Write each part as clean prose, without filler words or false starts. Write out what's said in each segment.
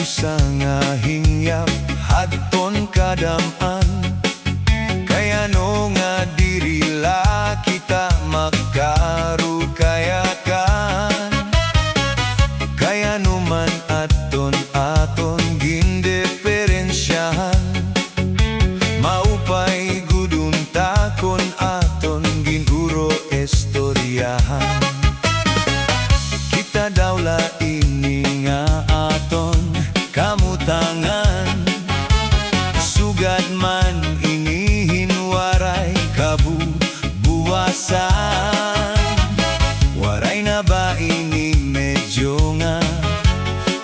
sa nga hingyap hadton kadaman. Kaya no nga dirila kita magkarukayakan. Kaya numan aton gindiferensyahan. Maupay gudun takon aton ginuro estoryahan. Kita daw laing nga aton kamutangan. Sugad man inihin waray kabubuwasan. Waray na ba ini medyo nga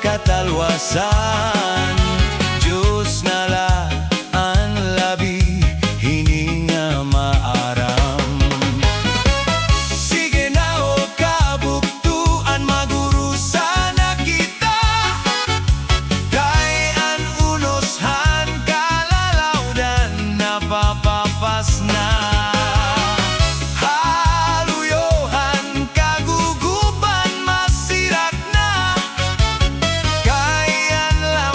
katalwasan. Diyos na laan labi hininga maaram. Sige na o kabuktuan maguro sana kita. Dayan unoshan kalalawdan napapapas na. Haluyohan kaguguban masirak na. Kayan lang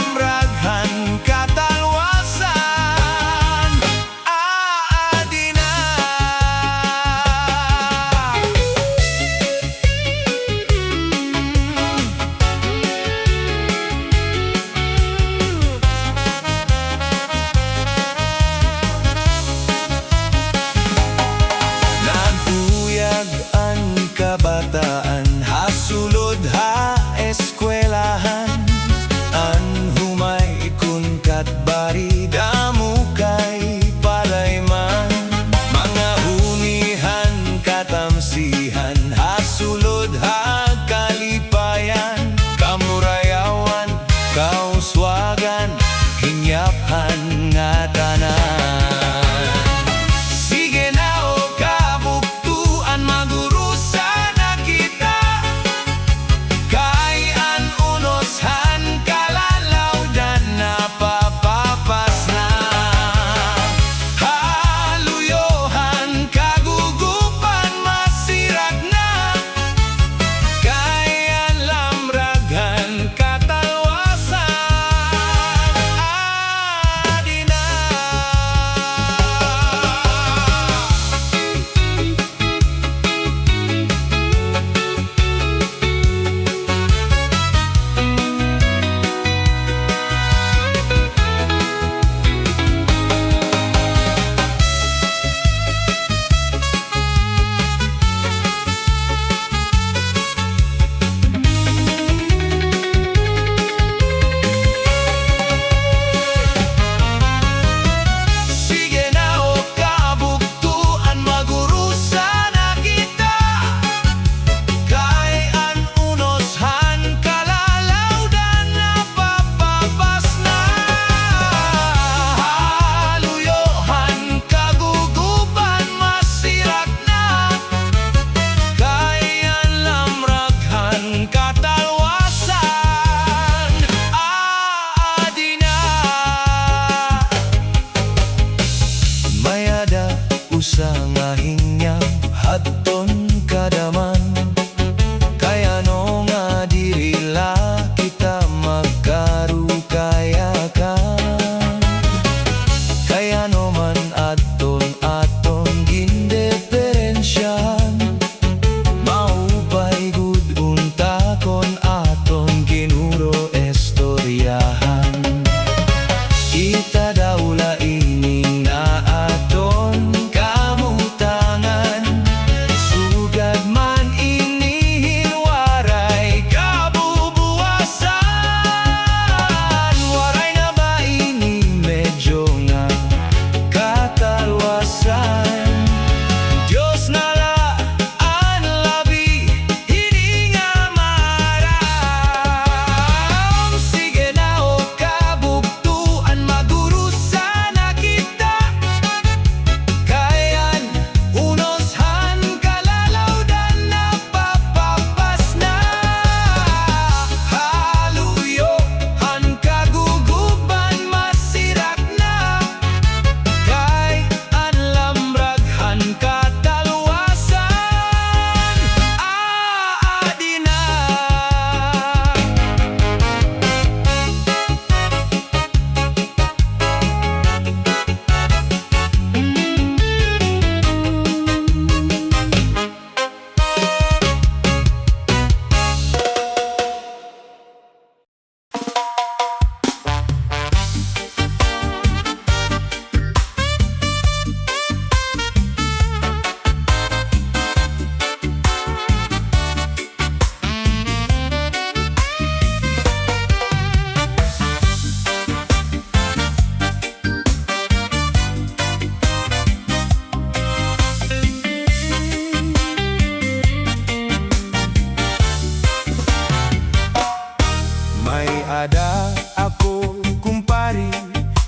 Ada ako kumpari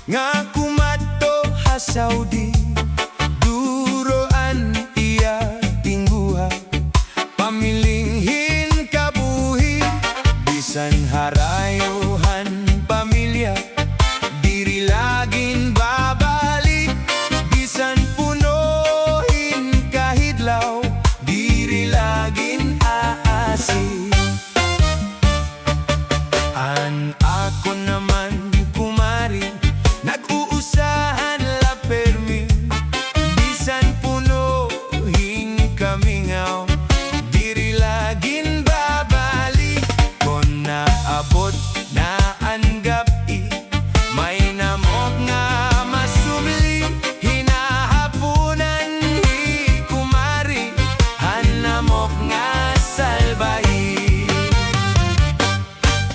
nga kumato ha Saudi. Duroan iya tingguha, pamilinghin kabuhi. Bisan harayuhan pamilya, diri laging babalik. Bisan punuhin kahidlaw, diri laging aasi. An ako naman kumari, nag-uusahan la permi. Bisan punuhin kamingaw, diri laging babalik. Kung naabot na ang gabi, may namok nga masubli. Hinahapunan hi kumari, han namok nga salbahi.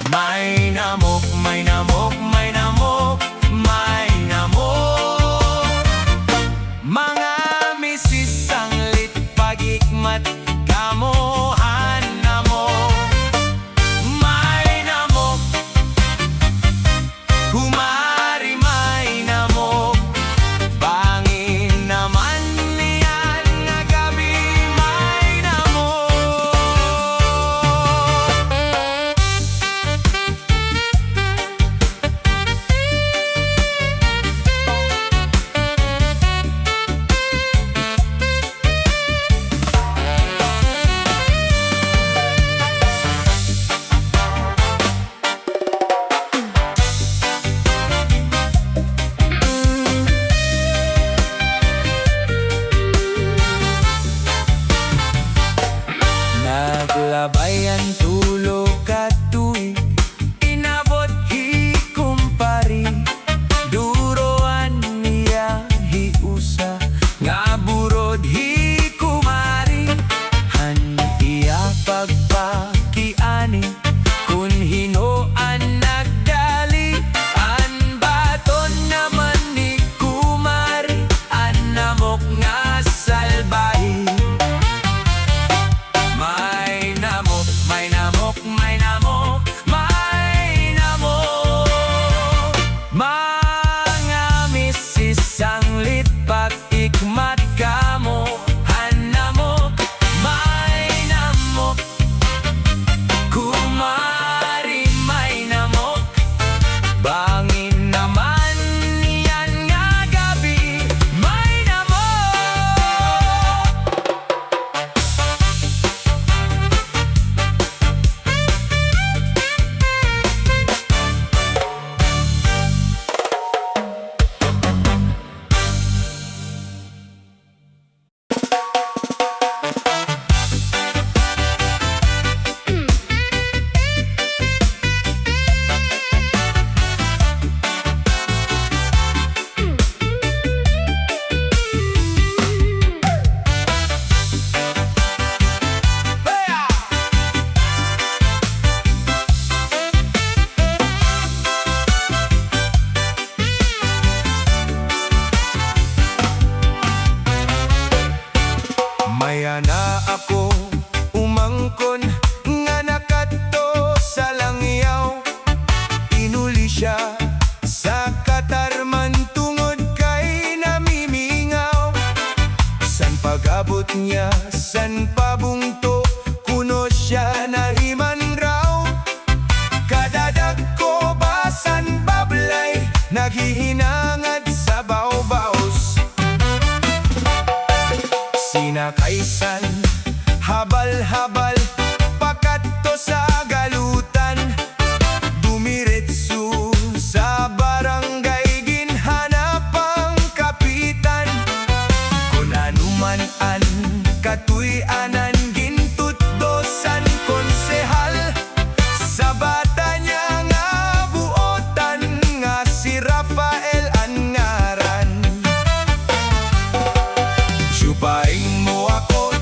May namok, may namok, may namok, may namok. Mga misis ang lit pag-ikmat, kamuhan namok. May namok, kumari may namok. Bangin naman niyan nga gabi, may namok. Naglabayan tulo ka tuig, inabot hi kumpari. Duroan niya hiusa, nga burod hi kumari. Han iya pagpakiani, kun hinoan nagdali. An baton naman ni kumari, an namok nga salbahi. May namok, may namok, may namok, may namok. Mga misis ang lit pag-ikmat kamo, han namok, may namok. Kumari may namok, bangin naman yan nga gabi, may namok. Maya na ako umangkon, nga nakadto sa langyaw. Inuli siya sa katarman tungod kay namimingaw. San pag-abot niya, san pabungto, kuno siya nahiman raw. Kadadag ko basan bablay, naghihinangad sa bawbaws. Sinakaisan, habal-habal, pakadto sa galutan. Dumiretso sa barangay, ginhanap ang kapitan. Kung anuman an katuy-anan, gintutdosan konsehal. Sa bata niya nga buotan, nga si Rafael ang ngaran. Chupaing mo ako,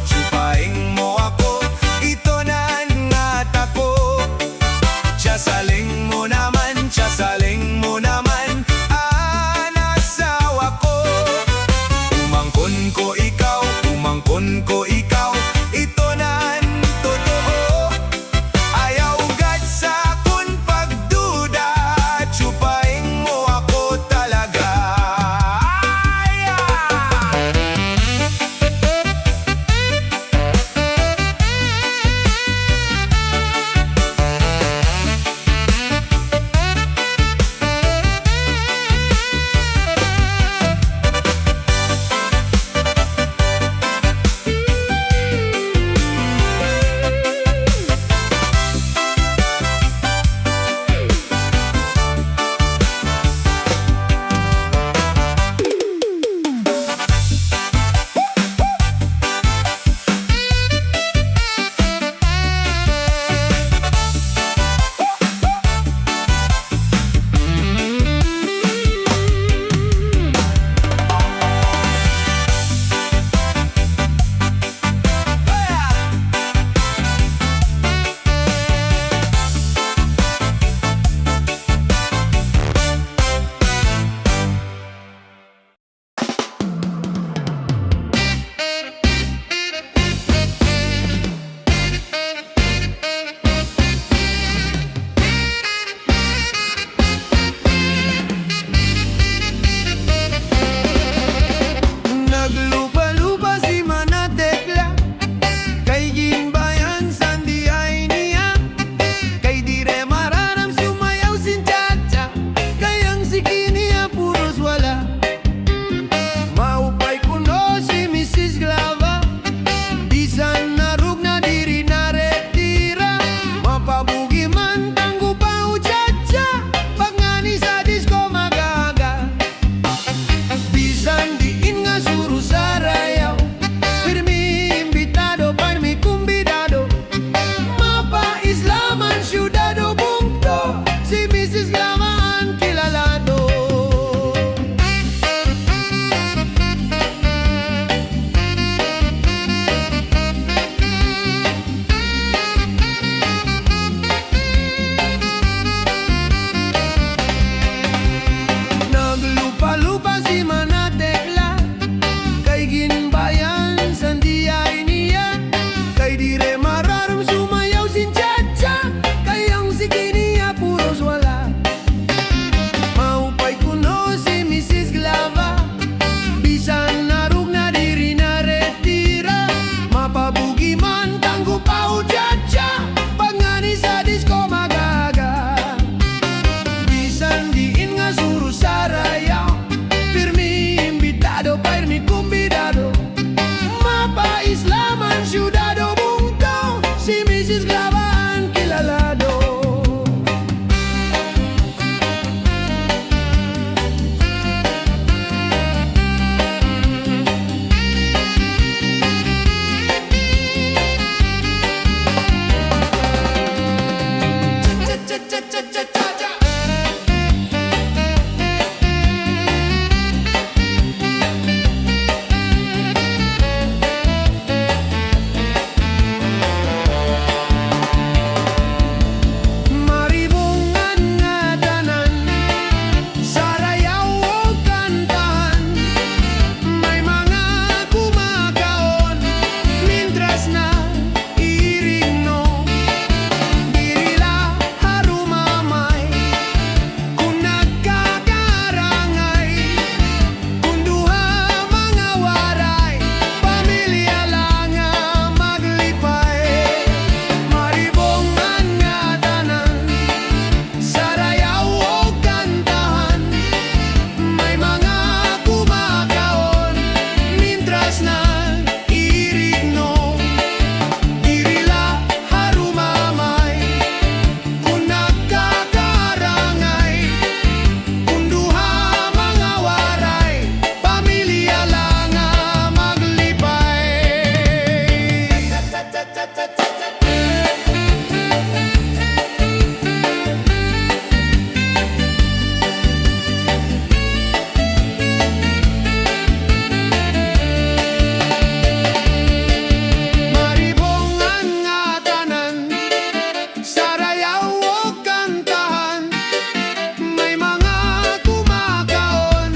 Maribungan nga tanan, sarayaw o kantahan, may mga kumakaon, mintras na irigno, dirila harumamay, kung nagkakarangay, kung duha mga waray, pamilya lang nga maglipay. Maribungan nga tanan, sarayaw o kantahan, may mga kumakaon, mintras na irigno, dirila harumamay, kung nagkakarangay, kung duha mga waray, pamilya lang nga maglipay. Maribungan nga tanan, sarayaw o kantahan, may mga kumakaon,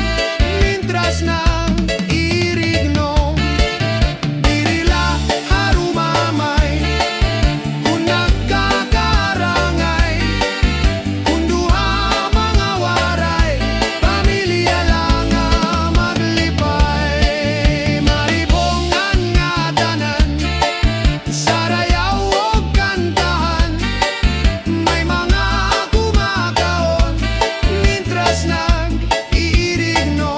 mintras na irigno, dirila harumamay, kung nagkakarangay, kung duha mga waray, pamilya lang nga maglipay. Maribungan nga tanan, sarayaw o kantahan, may mga kumakaon, mintras nag-iirigno,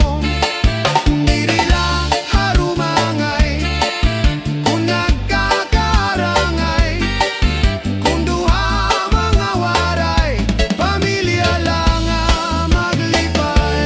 dirila harumangay, kung nagkakarangay, kung duha mga waray, pamilya lang nga maglipay.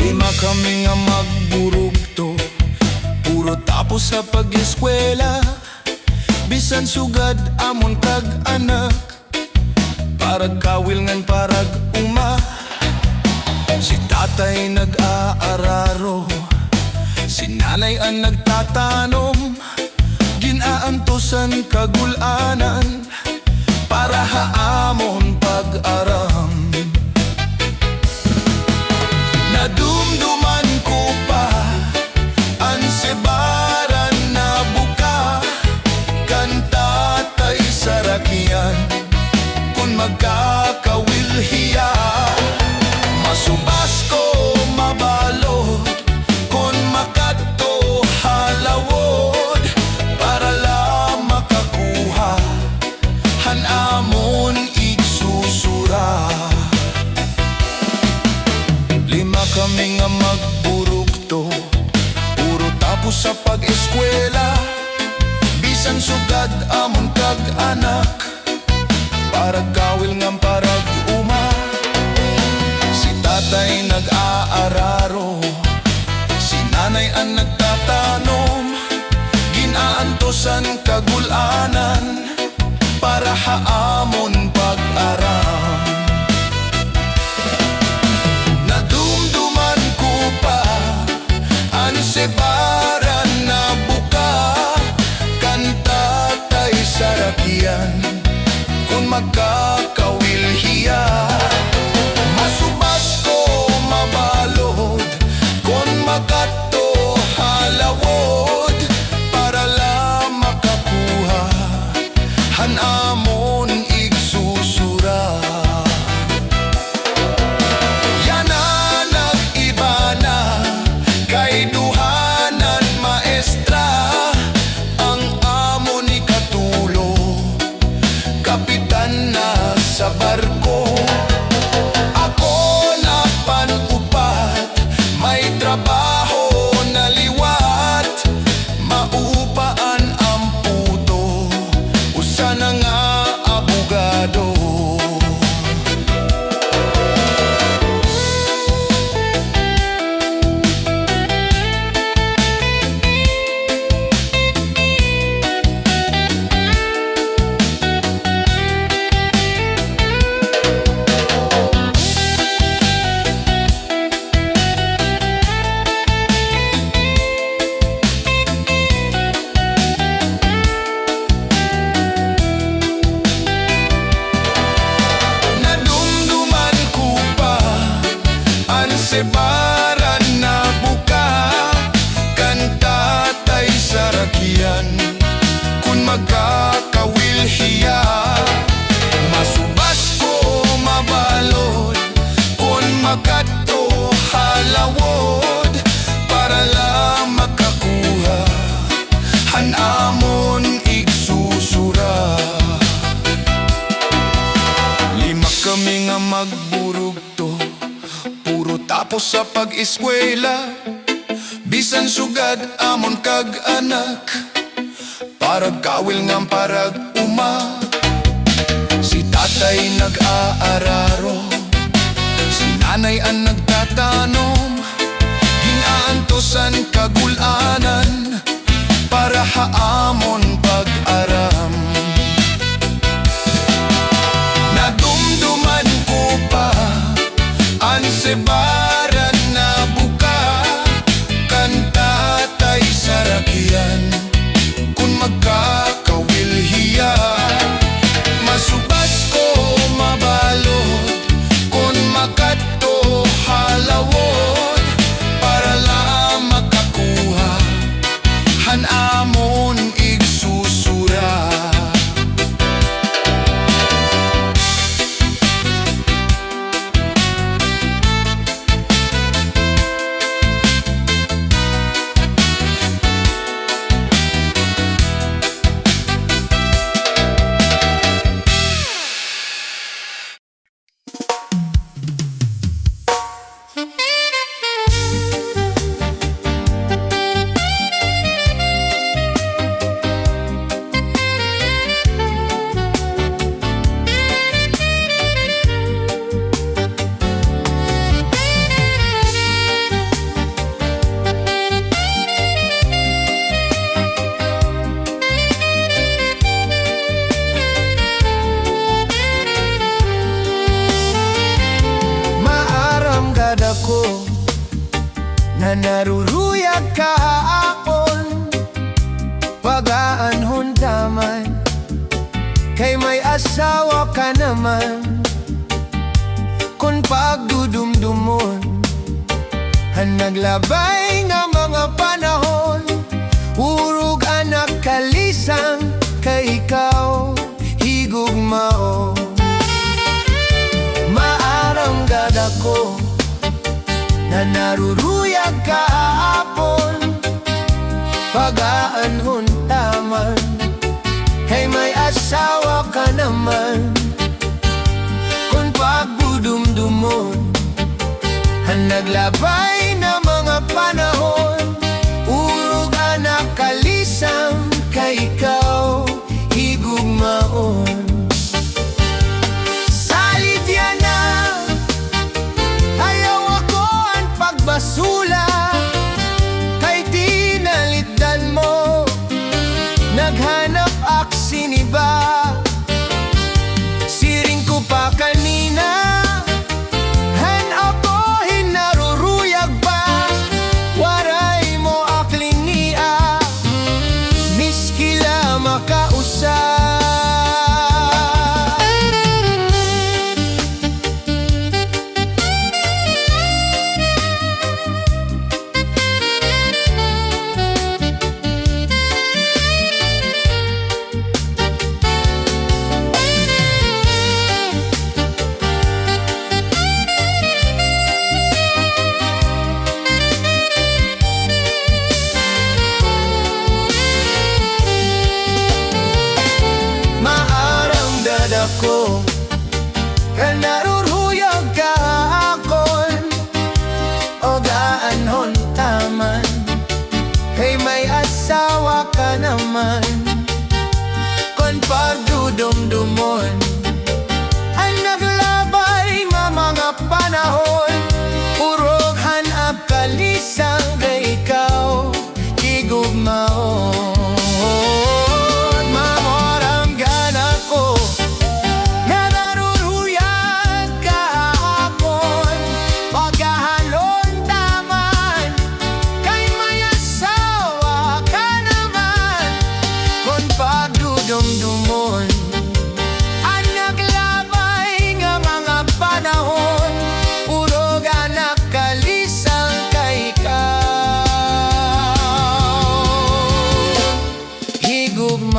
Lima kami nga magburugto, puro tapos sa pag-eskwela, bisan sugad amon kag anak, parag kawil ngan parag uma. Si tatay nag-aararo, si nanay ang nagtatanom, ginaantosan kagulanan, para haamon pag-aram. Nadumduman ko pa ang sebaran na buka, kanta tay sarakian, kung magkakawilhiya, masubas ko mabalot, kung makadto halawod, para lang makakuha hanamon igsusura. Lima kami nga magburugto, puro tapos sa pag-eskwela, bisan sugad amon kag anak, parag kawil ngam parag uma. Si tatay nag-aararo, si nanay ang nagtatanom, ginaantosan kagulanan, para haamon pag-aram. Nadumduman ko pa ang sebaran na buka, kanta tay sarakian, kung magkakawilhiya, masubas ko mabalod, kung makadto halawod, para lang sebaran na buka, kanta tay sarakyan. Kung magkakawilhiya, masubas ko mabalod. Kung makato halawod, para lang makakuha hanamon igsusura. Lima kami nga magburugto, puro tapos sa pag-eskwela. Bisan sugad amon kag anak, parag kawil ngam parag uma. Si tatay nag-aararo, si nanay ang nagtatanom. Ginaantosan kagulanan, para haamon pag-aram. Nadumduman ko pa ang sebaran na buka, kanta tay sarakyan. Kung magkakawilhiya, masubas ko mabalod. Kung makato halawod, para lang makakuha hanamon igsusura. Ako na naruruyag kahapon, pag-aanhon taman, kay may asawa ka naman. Kung pagdudumdumon, ang naglabay nga mga panahon, urog anak kalisang, kay ikaw higugmao. Maaramgad ako na naruruyag kahapon, pag-aanhon taman, kay may asawa ka naman. Kung pagbudumdumon, ang naglabay na mga panahon, urog anak kalisang, kay ikaw higugmaon. Basula, kay tinalitdan mo, naghanap aksiniba. Siring ko pa kanina, han ako hinaruruyag pa. Waray mo aklinia, miskila makausap. Ako ka naruruyag kahapon, o gaanhon taman, kay may asawa ka naman. Kung pagdudumdumon, ang naglabay mga panahon, urog hanap kalisang, kay ikaw higugmaon. Dumdumon, ang naglabay nga mga panahon, urog anak kalisang.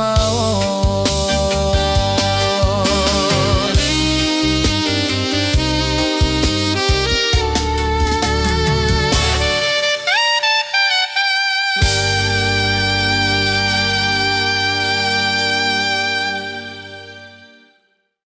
mao